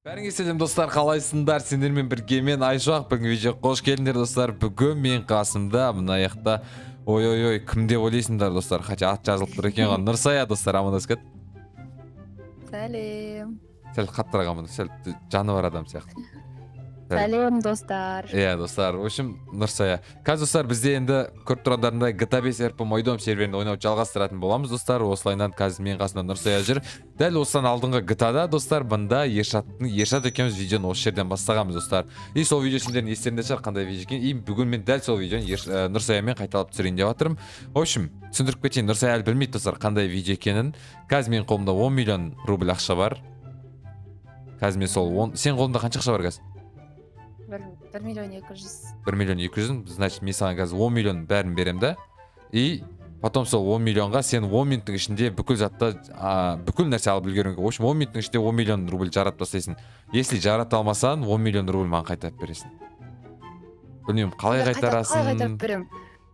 Бәріңе сәлем достар, қалайсыңдар? Сендермен бірге мен Айшуақ. Бүгін видео қош келдіңдер достар. Бүгін мен қасымда мына жақта ой кім деп ойлайсыңдар достар? Хотя ат жазылып тұр екен ғой. Нұрсая достар, амандасып кет. Сәлем. Сәл қаттырақ амандас, сәл жаны бар адам сияқты. Сәлем достар. Иә достар, в общем Нұрсая. Қазір достар бізде енді көріп тұрғандарындай GTA 5 RP Мойдом серверінде ойнау жалғастыратын боламыз достар. Осылайынан қазір мен қасымда Нұрсая жүр. Дәл осыдан алдыңғы GTA-да достар, бұнда Ершат екеуміз видеоны осы жерден бастағанбыз достар. И сол видео сендердің естерінде шығар қандай видео екен. И бүгін мен дәл сол видеоны Нұрсаямен қайталап түсірейін деп жатырмын. В общем, түсіндіріп кетейін, Нұрсая әлі білмейді достар қандай видео екенін. Қазір менің қолымда 10 миллион рубль ақша бар. Қазір мен сол сен қолыңда қанша ақша бар қазір? 1 миллион 200. 1 миллион 200, значит мен саған қазір 10 миллион бәрін берем да. И потом сол 10 миллионға сен 10 минуттың ішінде бүкіл затты, бүкіл нәрсе алып үлгеруің керек. В общем 10 минуттың ішінде 10 миллион рубль жаратып тастайсың. Если жарата алмасаң 10 миллион рубль маған қайтарып бересің. Білмеймін қалай қайтарасың. Қалай қайтарып берем?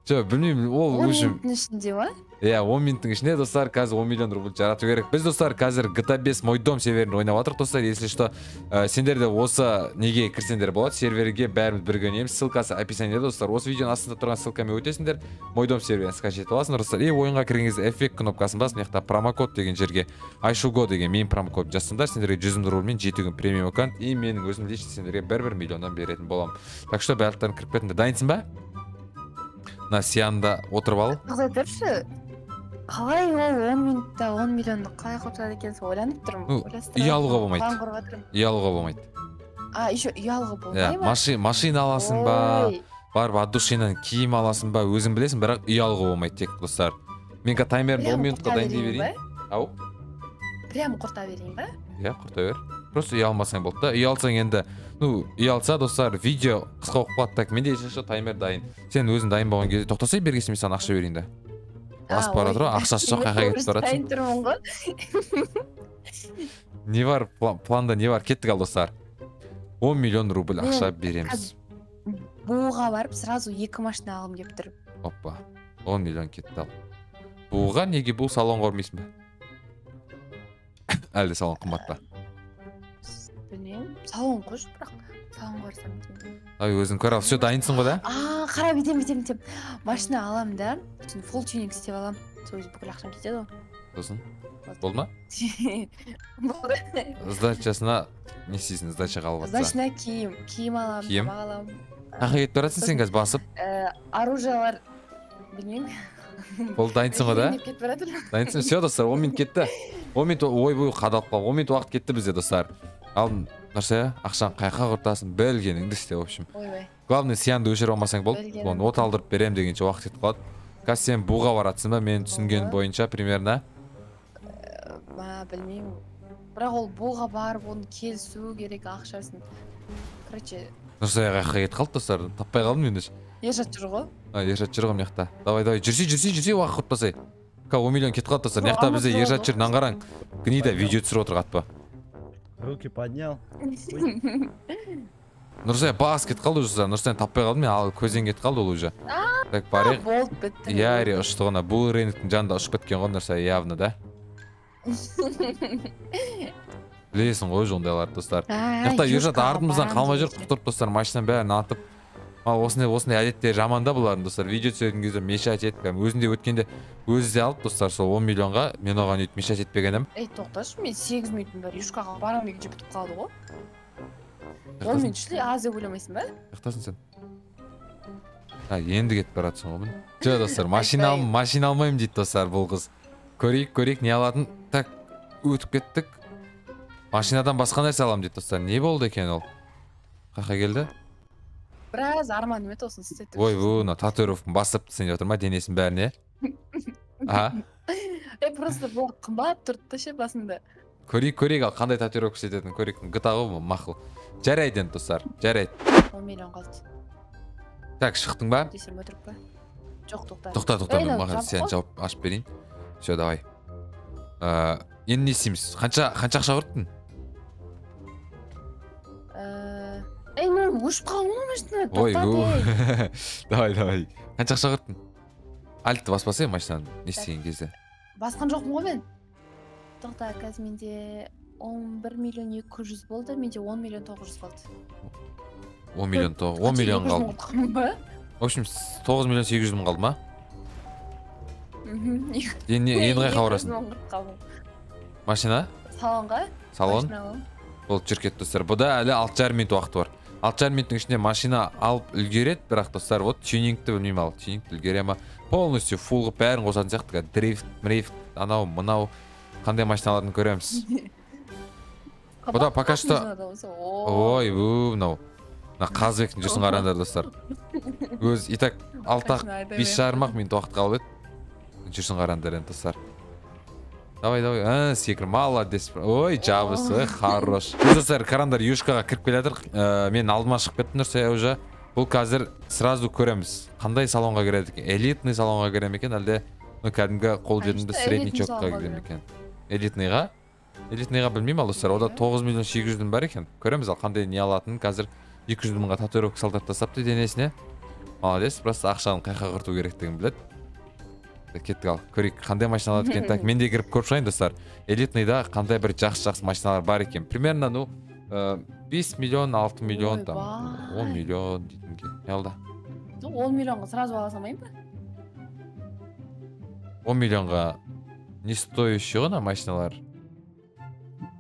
Жоқ, білмеймін, ол 10 минуттың ішінде ма? Иә, 10 минуттың ішінде достар қазір 10 миллион рубль жарату керек. Біз достар қазір GTA 5 Мойдом серверінде ойнап жатырмық достар. Если что, сендер де осы неге кірсеңдер болады, серверге бәріміз бірге ойнаймыз. Ссылкасы описаниеде достар. Осы видеоның астында тұрған ссылкамен өтесіңдер. Мойдом серверін скачать етіп аласыңдар достар. И ойынға кірген кезде эффект кнопкасын басып, мына жақта промокод деген жерге Айшуго деген менің промокод жазсаңдар, сендерге 100 рубльмен 7 күн премиум аккаунт и менің өзім лично сендерге 1 миллионнан беретін боламын. Так что барлықтарың кіріп кетіңдер. Дайынсың ба? Мына сиянда отырып ал. Тоқтай тұршы. Қалай ол 10 минутта 10 миллионды қалай қылып екенсің ойланып тұрмын. Ұялуға болмайды. Ұялуға болмайды. Еще ұялуға болмай ма? Машина аласың ба? Барып от душинан киім аласың ба? Өзің білесің, бірақ ұялуға болмайды тек достар. Мен таймерді 10 минутқа дайындай берейін. Ау? Прям құрта берейін ба? Иә, құрта бер. Просто ұялмасаң болды да. Ұялсаң енді, ұялса достар, видео қысқа оқып қалады. Так, менде ешқашан таймер дайын. Сен өзің дайын болған кезде тоқтасай бергесін, мен саған ақша берейін да. Асып бара тұр, ақшасы жоқ, қайқа кетіп баратсың. Тұрмын ғой. Не бар, планда не бар, кеттік ал достар. 10 миллион рубль ақша береміз. Буға барып, сразу 2 машина алым кеп тұр. Оппа, 10 миллион кетті ал. Буға неге бұл салонға ұрмейсің ба? Әлде салон қымбатта? Білмеймін, салон қош, бірақ салонға барсам деймін. Ай, өзің көр ал, все дайынсың ғой да? Қара бетем. Машина алам да, фул тюнинг істеп алам. Сол бүкіл ақшам кетеді ғой. Сосын, болды ма? Болды. Сдачасына не істейсің, сдачаға алып жатса? Сдачасына киім алам, тамақ алам. Қайқа кетіп баратсың сен қазір басып? Оружиялар, білмеймін. Болды, дайынсың ғой да? Дайынсың, все достар, 10 минут кетті. 10 минут ой-бой қадалып қалып, 10 минут уақыт кетті бізде достар. Ал Нұрсая, ақшаны қайқа құртасың, білгеніңді істе, в общем. Главное, сиянды өшіріп алмасаң болды. Оны от алдырып берем дегенше уақыт кетіп қалады. Қазір сен буға баратсың ба, мен түсінген бойынша примерно? Білмеймін. Бірақ ол буға барып, оны келсу керек ақшасын. Короче. Нұрсая қайқа кетіп қалды достар, таппай қалдым мен де. Ершат жүр ғой? Ершат жүр ғой мына жақта. Давай, жүрсей, уақыт құртпасай. 10 миллион кетіп қалды достар. Мына жақта бізде Ершат жүр, наңғараң. Гнида видео түсіріп отыр қатпа. Руки поднял. Нұрсая бас кетіп қалды уже. Нұрсаяны таппай қалдым мен, ал көзден кетіп қалды ол уже. Так, барайық. Болды, бітті. Яри ұшты ғана. Бұл рейниктің жанында ұшып кеткен ғой Нұрсая, явно, да? Білесің ғой жондайларды достар. Яқта Ершат артымыздан қалмай жүр, құқтырып достар, машинаның бәрін атып. Осындай әдеттер жаманда бұлардың достар. Видео түсірген кезде мешать етіп, өзінде өткенде өзі де алып достар, сол 10 миллионға мен оған өйтіп мешать етпегенім. Тоқташы, мен 8 минутым бар, Юшкаға барам екінші бітіп қалды ғой. 10 минут ішілі аз деп ойламайсың ба? Яқтасың сен? Енді кетіп баратсың ғой. Жоқ достар, машина алмаймын дейді достар бұл қыз. Көрейік, не алатын? Так, өтіп кеттік. Машинадан басқа нәрсе алам дейді достар. Не болды екен ол? Қақа келді? Біраз арман үміт осыны істетіп. Ой, бұны татуировканы басып түсін отыр ма, денесін бәріне? Просто бұл қымбат тұрды ше басында. Көрейік, ал қандай татуировка істететін көрейік. GTA ғой мақұл. Жарайды енді достар, жарайды. 10 миллион қалды. Так, шықтың ба? Десем өтірік па? Жоқ, тоқта. Тоқта, маған сен жауап ашып берейін. Все, давай. Енді не істейміз? Қанша ақша құрттың? Мен өшіп қалым ғой машина, тоқтады. Давай. Қанша ақша құрттың? Альтты баспасай машинаны не істеген кезде? Басқан жоқпын ғой мен. Тоқта, қазір менде 11 миллион 200 болды, менде 10 миллион 900 қалды. 10 миллион 10 миллион қалды. В общем, 9 миллион 800 мың қалды ма? Енді қайқа барасың? Машина? Салонға? Салон? Болып жүр кетті достар. Бұда әлі 6,5 минут уақыты бар. 6,5 минуттың ішінде машина алып үлгереді, бірақ достар, вот тюнингті білмеймін, ал тюнингті үлгере ма? Полностью фул қылып бәрін қосатын сияқты, дрифт, анау, мынау қандай машиналарын көреміз. Бұда пока что ой, мынау. Қазыбектің жүрсін қараңдар достар. Өз итак 6-5 жарым минут уақыт қалып еді. Жүрсін қараңдар енді достар. Давай, секір, молодец. Ой, жабысы, хорош. Достар, қараңдар, юшкаға кіріп келатыр. Мен алдыма шығып кеттім Нұрсая уже. Бұл қазір сразу көреміз. Қандай салонға кіреді екен? Элитный салонға кіре ме екен, әлде кәдімгі қол жетімді средний чокқа кіре ме екен? Элитныйға? Элитныйға білмеймін ал достар. Ода 9 миллион 800 бар екен. Көреміз ал қандай не алатынын. Қазір 200 мыңға татуировка салдырып тастапты денесіне. Молодец, просто ақшаны қайқа құрту керектігін біледі. Кеттік ал, көрейік қандай машина алады екен. Так, мен де кіріп көріп шығайын достар. Элитныйда қандай бір жақсы машиналар бар екен. Примерно 5 миллион 6 миллион там 10 миллион дейтін ке. Не алды? 10 миллионға сразу ала салмайын ба? 10 миллионға не стоящий ғана машиналар.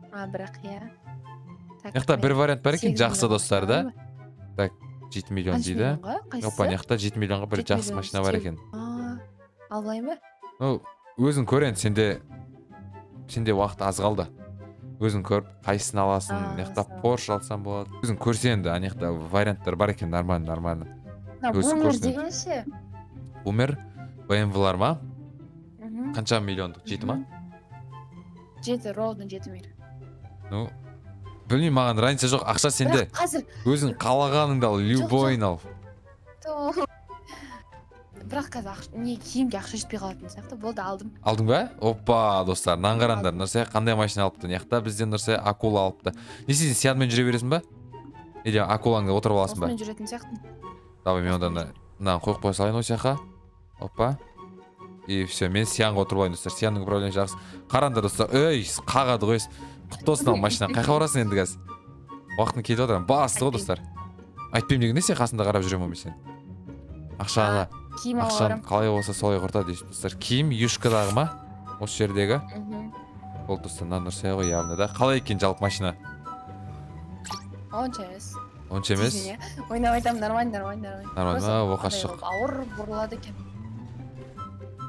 Бірақ иә. Яқта бір вариант бар екен, жақсы достар да. Так, 7 миллион дейді. Опа, яқта 7 миллионға бір жақсы машина бар екен. Алайын ба? Өзің көрен, сенде уақыт аз қалды. Өзің көріп, қайсысын аласың, яқта Porsche алсам болады. Өзің көрсе енді, яқта варианттар бар екен, нормально. Бумер деген ше? Бумер, BMW-лар ма? Қанша миллиондық, 7 ма? 7, ровно 7 миллион. Білмеймін, маған разница жоқ, ақша сенде. Өзің қалағаныңды ал, любойын ал. Бірақ қазір киімге ақша жетпей қалатын сияқты, болды алдым. Алдың ба? Опа, достар, нан қараңдар. Нұрсая қандай машина алыпты? Яқта бізден Нұрсая акула алыпты. Не сен сиянмен жүре бересің ба? Или акулаңда отырып аласың ба? Осымен жүретін сияқты. Давай, мен одан мынаны қойып қоя салайын осы жаққа. Опа. И все, мен сиянға отырып алайын достар. Сиянның управление жақсы. Қараңдар достар. Ей, қағады қойыз. Құтты болсын ал машина. Қайқа барасың енді қазір? Уақытың кетіп отырған. Басты ғой достар. Айтпаймын дегенде сен қасында қарап жүремін мен сен. Ақшаны қалай болса солай құрта дейсіз достар. Киім юшкадағы ма? Осы жердегі. Ол достар, Нұрсая ғой явно да. Қалай екен жалпы машина? Онша емес. Онша емес? Ойнап айтамын, нормально. Нормально ма? Оқасы жоқ. Ауыр бұрылады екен.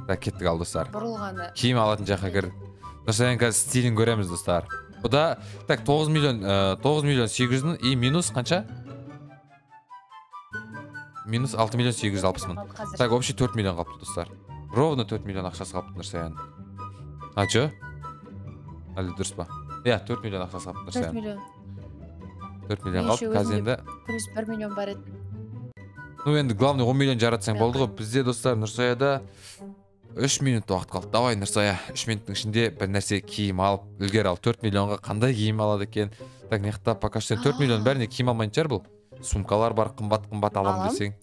Да, кеттік ал достар. Бұрылғаны. Киім алатын жаққа кірдік. Нұрсаяның қазір стилін көреміз достар. Бұда, так, 9 миллион 800-дің и минус қанша? Минус 6 миллион 860 мың. Так, общий 4 миллион қалыпты достар. Ровно 4 миллион ақшасы қалыпты Нұрсаяның. Жо? Әлі дұрыс па? 4 миллион ақшасы қалыпты Нұрсаяның. 4 миллион қалыпты, қазір енді. Плюс 1 миллион бар еді. Енді главный 10 миллион жаратсаң болды ғой. Бізде достар Нұрсаяда 3 минут уақыт қалды. Давай Нұрсая, 3 минуттың ішінде бір нәрсе киім алып, үлгер ал. 4 миллионға қандай киім алады екен? Так, неқта пока что 4 миллион бәріне киім алмайын шығар бұл. Сумкалар бар, қымбат аламын десең.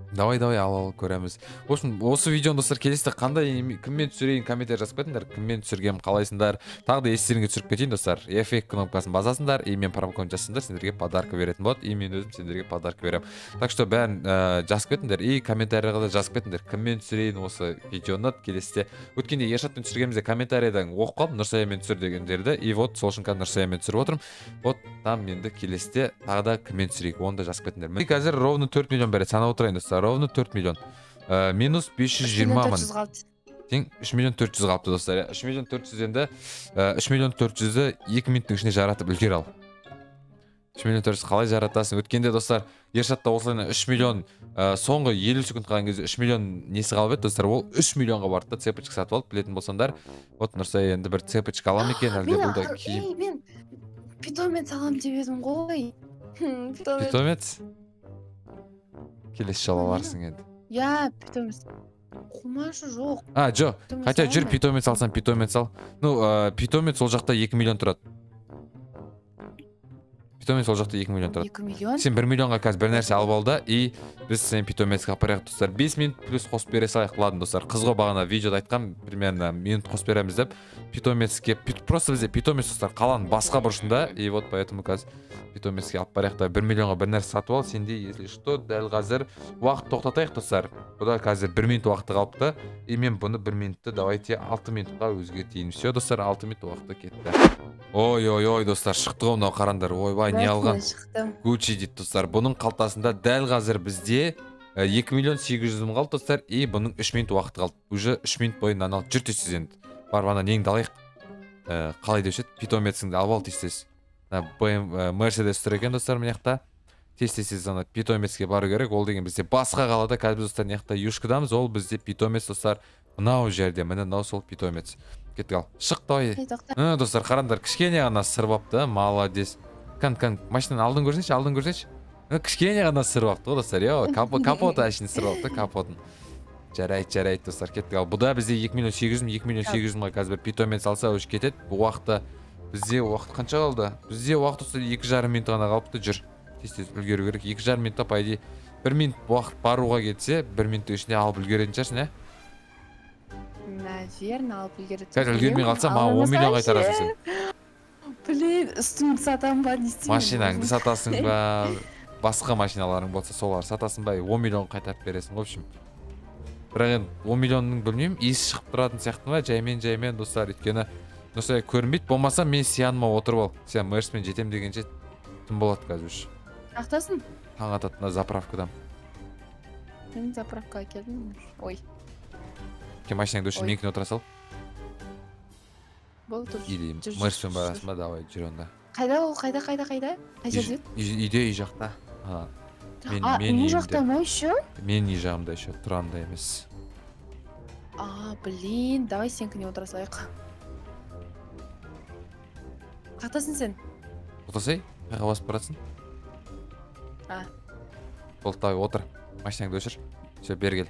Давай, ал көреміз. Осы видеоны достар келесіде қандай кіммен түсірейін комментарий жазып кетіңдер. Кіммен түсіргенім қалайсыңдар. Тағы да естеріңе түсіріп кетейін достар. Эффект кнопкасын басасыңдар, и мен промокод жасасыңдар, сендерге подарка беретін болады. И мен өзім сендерге подарка беремін. Так что бәрін жазып кетіңдер, и комментарийға да жазып кетіңдер. Кіммен түсірейін осы видеоны келесіде. Өткенде Ершатпен түсіргенімізде комментарийдан оқып қалдым, Нұрсаямен түсір дегендерді. И вот сол үшін қазір Нұрсаямен түсіріп отырмын. Вот там енді келесіде тағы да кіммен түсірейік, оны да жазып кетіңдер. Мен қазір ровно 4 миллион береді, санап отырайын достар. Ровно 4 миллион. Минус 520 мың. Тең 3 миллион 400 қалыпты достар. 3 миллион 400 енді 3 миллион 400-ді 2 минуттың ішінде жаратып үлгер ал. 3 миллион 400 қалай жаратасың? Өткенде достар Ершатта осылайына 3 миллион соңғы 50 секунд қалған кезде 3 миллион несі қалып еді достар. Ол 3 миллионға барды да, цепочка сатып алып, білетін болсаңдар. Вот Нұрсая енді бір цепочка аламын екен, әлде бұл да киім. Мен питомец алам деп едім ғой. Питомец? Келесі жолы аларсың енді. Питомец. Қумашы жоқ. Жо. Хотя жүр питомец алсам, питомец ал. Питомец ол жақта 2 миллион тұрады. питомец ол жақта 2 миллион тұрады. 2 миллион. Сен 1 миллионға қазір бір нәрсе алып ал да, и біз сен питомецке алып барайық достар. 5 минут плюс қосып бере салайық. Ладно достар, қызға бағана видеода айтқам, примерно минут қосып береміз деп. Питомецке просто бізде питомец достар қаланың басқа бұрышында, и вот поэтому қазір питомецке алып барайық та 1 миллионға бір нәрсе сатып ал. Сенде, если что, дәл қазір уақыт тоқтатайық достар. Бұда қазір 1 минут уақыты қалыпты. И мен бұны 1 минутты давайте 6 минутқа өзгертейін. Все достар, 6 минут уақыты кетті. Ой достар, шықты ғой мынау қараңдар. Ойбай, не алған? Gucci дейді достар. Бұның қалтасында дәл қазір бізде 2 миллион 800 мың қалды достар. И бұның 3 минут уақыты қалды. Уже 3 минут бойы нан алып жүртесіз енді. Бар бана неңді алайық. Қалай деуші еді? Питомеціңді алып ал тез. Мерседес тұр екен достар мынаяқта. Тез ана питомецке бару керек. Ол деген бізде басқа қалада қазір достар мынаяқта юшкадамыз. Ол бізде питомец достар. Мынау жерде, міне мынау сол питомец. Кеттік ал. Шық давай. Достар, қараңдар, кішкене ғана сырбапты. Молодец. Машинаны алдын көрсетші. Кішкене ғана сырбапты ғой достар. Капоты әшін сырбапты, капотын. Жарайды достар, кеттік ал. Бұда бізде 2 миллион 800 мың қазір бір питомец алса өш кетеді. Бұл уақытта бізде уақыт қанша қалды? Бізде уақыт достар 2,5 минут ғана қалыпты. Жүр. Тез үлгеру керек. 2,5 минутта пайда 1 минут уақыт баруға кетсе, 1 минуттың ішінде алып үлгеретін шығарсың, ә? Наверное, алып үлгеретін. Қазір үлгермей қалса, маған 10 миллион қайтарасың сен. Блин, үстіңді сатам ба, не істеймін? Машинаңды сатасың ба, басқа машиналарың болса солар сатасың ба, 10 миллион қайтарып бересің. В общем, бірақ енді 10 миллионның білмеймін, иісі шығып тұратын сияқты ма, жаймен достар, өйткені достар көрінбейді. Болмаса мен сияныма отырып ал. Сен Мерспен жетем дегенше түн болады қазір үш. Ақтасын? Таң ататына заправкадам. Мен заправкаға келдім. Ой. Машинаңды үшін менкіне отыра сал. Бол тұр. Или Мерспен барасың ба, давай жүр онда. Қайда ол, қайда? Қай жерде? Үйде, үй жақта. Үй жақта ма еще? Мен үй жағымда еще тұрамда емес. Блин, давай сенкіне отыра салайық. Қақтасын сен? Отырсай, қайға басып барасың? Болды, давай отыр. Машинаңды өшір. Все, бері кел.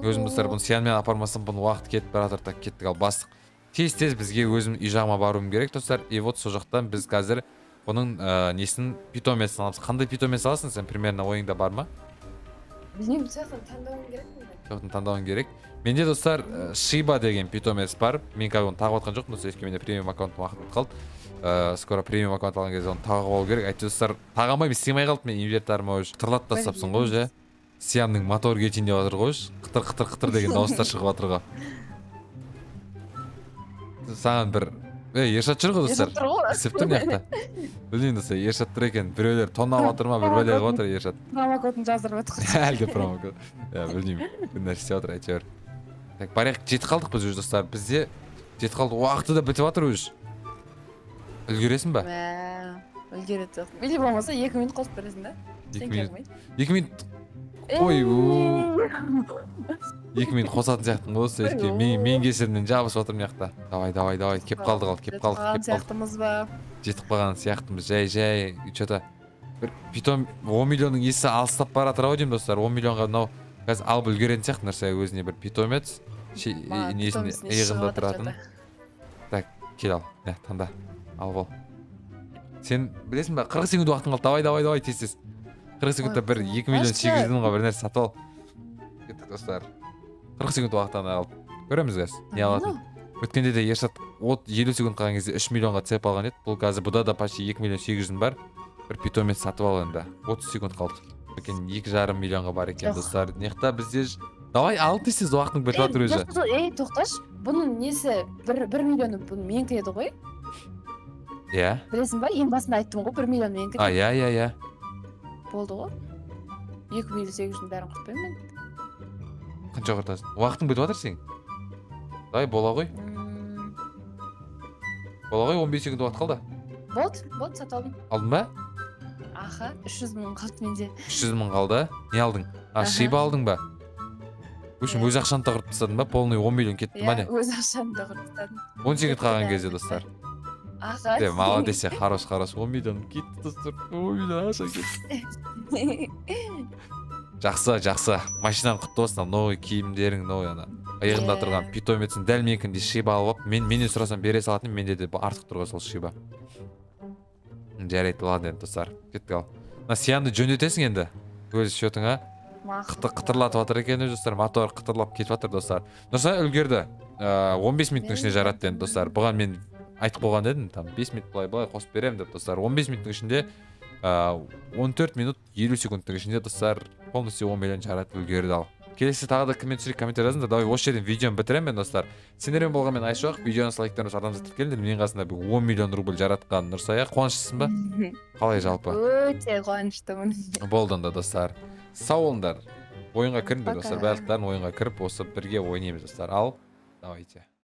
Өзім достар бұны сиянмен апармасам, бұны уақыт кетіп баратыр, так кеттік ал бастық. Тез бізге өзім үй жағыма баруым керек достар. И вот сол жақтан біз қазір бұның несін питомецін аламыз. Қандай питомец аласың сен? Примерно ойыңда бар ма? Білмеймін, соқтан таңдауым керек мені. Соқтан таңдауым керек. Менде достар Шиба деген питомец бар. Мен қазір оны тағып отқан жоқ, достар, өйткені менде премиум аккаунтым уақыт қалды. Скоро премиум аккаунт алған кезде оны тағып алу керек. Әйтеуір достар, тағамай сыймай қалды, мен инвентарыма уже тырлап тастапсың ғой уже. Сиямның мотор кетейін деп жатыр ғой. Қытыр деген дауыстар шығып жатыр ғой. Саған бір Ершат жүр ғой достар. Ісіп тұр мияқта. Білмеймін достар, Ершат тұр екен. Біреулер тонна жатыр ма, бір бәле қылып жатыр Ершат. Промокодын жаздырып жатыр. Әлде промокод. Білмеймін. Бір нәрсе істеп жатыр әйтеуір. Так, барайық, жетіп қалдық біз уже достар. Бізде жетіп қалдық, уақыты да бітіп жатыр уже. Үлгересің ба? Үлгереді. Или болмаса 2 минут қосып бересің да? 2 минут. Ой, 2 минут қосатын сияқтың осы, мен кесірінен жабысып отыр мияқта. Давай, кеп қалдық. Жетіп қалған сияқтымыз ба? Жетіп қалған сияқтымыз, жай, что-то. Бір питом 10 миллионның есі алыстап баратыр ау деймін достар. 10 миллионға мынау қазір алып үлгеретін сияқты нәрсе, өзіне бір питомец. Несінде иығында тұратын. Так, кел ал, таңда, алып ал. Сен білесің ба, 40 секунд уақытың қалды, давай, тез. 40 секундта бір 2 миллион 800 мыңға бір нәрсе сатып ал. Кеттік достар. 40 секунд уақыттан алып. Көреміз қазір, не алатын. Өткенде де Ершат 50 секунд қалған кезде 3 миллионға цеп алған еді. Бұл қазір бұда да почти 2 миллион 800 мың бар. Бір питомец сатып ал енді. 30 секунд қалды. Екен 2,5 миллионға бар екен достар. Неқта бізде давай ал тез уақытың бітіп жатыр өзі. Тоқташ, бұның несі 1 миллионы бұның менікі еді ғой? Иә. Білесің ба, ең басында айттым ғой 1 миллион менікі. Иә. Болды ғой. 2 миллион 800 бәрін құртпаймын мен. Қанша құртасың? Уақытың бітіп жатыр сен. Давай, бола ғой. 15 секунд уақыт қалды. Болды, сатып алдым. Алдың ба? Аха, 300 мың қалды менде. 300 мың қалды. Не алдың? Шиба алдың ба? Өшім, өз ақшаны да құртып тастадың ба? Полный 10 миллион кетті ма не? Өз ақшаны да құртып тастадым. 10 секунд қалған кезде достар. Аха. Молодец, хорош. 10 миллион кетті достар. 10 миллион ақша кетті. Жақсы. Машинаң құтты болсын, новый киімдерің, новый ана. Иығында тұрған питомецін дәл менікіндей Шиба алып, менен сұрасам бере салатын, менде де артық тұрға сол Шиба. Жарайды, ладно енді достар. Кеттік ал. Мына сиянды жөндетесің енді. Өз счетыңа. Қытырлатып жатыр екен достар. Мотор қытырлап кетіп жатыр достар. Нұрса үлгерді. 15 минуттың ішінде жаратты енді достар. Бұған мен айтып қойған едім. Там 5 минут былай қосып беремін деп достар. 15 минуттың ішінде 14 минут 50 секундтың ішінде достар полностью 10 миллион жаратып үлгерді ал. Келесі тағы да коммент түсірейік, комментарий жазыңдар. Давай осы жерден видеоны бітіремін мен достар. Сендермен болған мен Айшоқ, видеоны лайктарыңыз адамзат келіңдер. Менің қасында 10 миллион рубль жаратқан Нұрсая. Қуаныштысың ба? Қалай жалпы? Өте қуаныштымын. Болды онда достар. Сау болыңдар. Ойынға кіріңдер достар. Барлықтарын ойынға кіріп осы бірге ойнаймыз достар. Ал, давайте.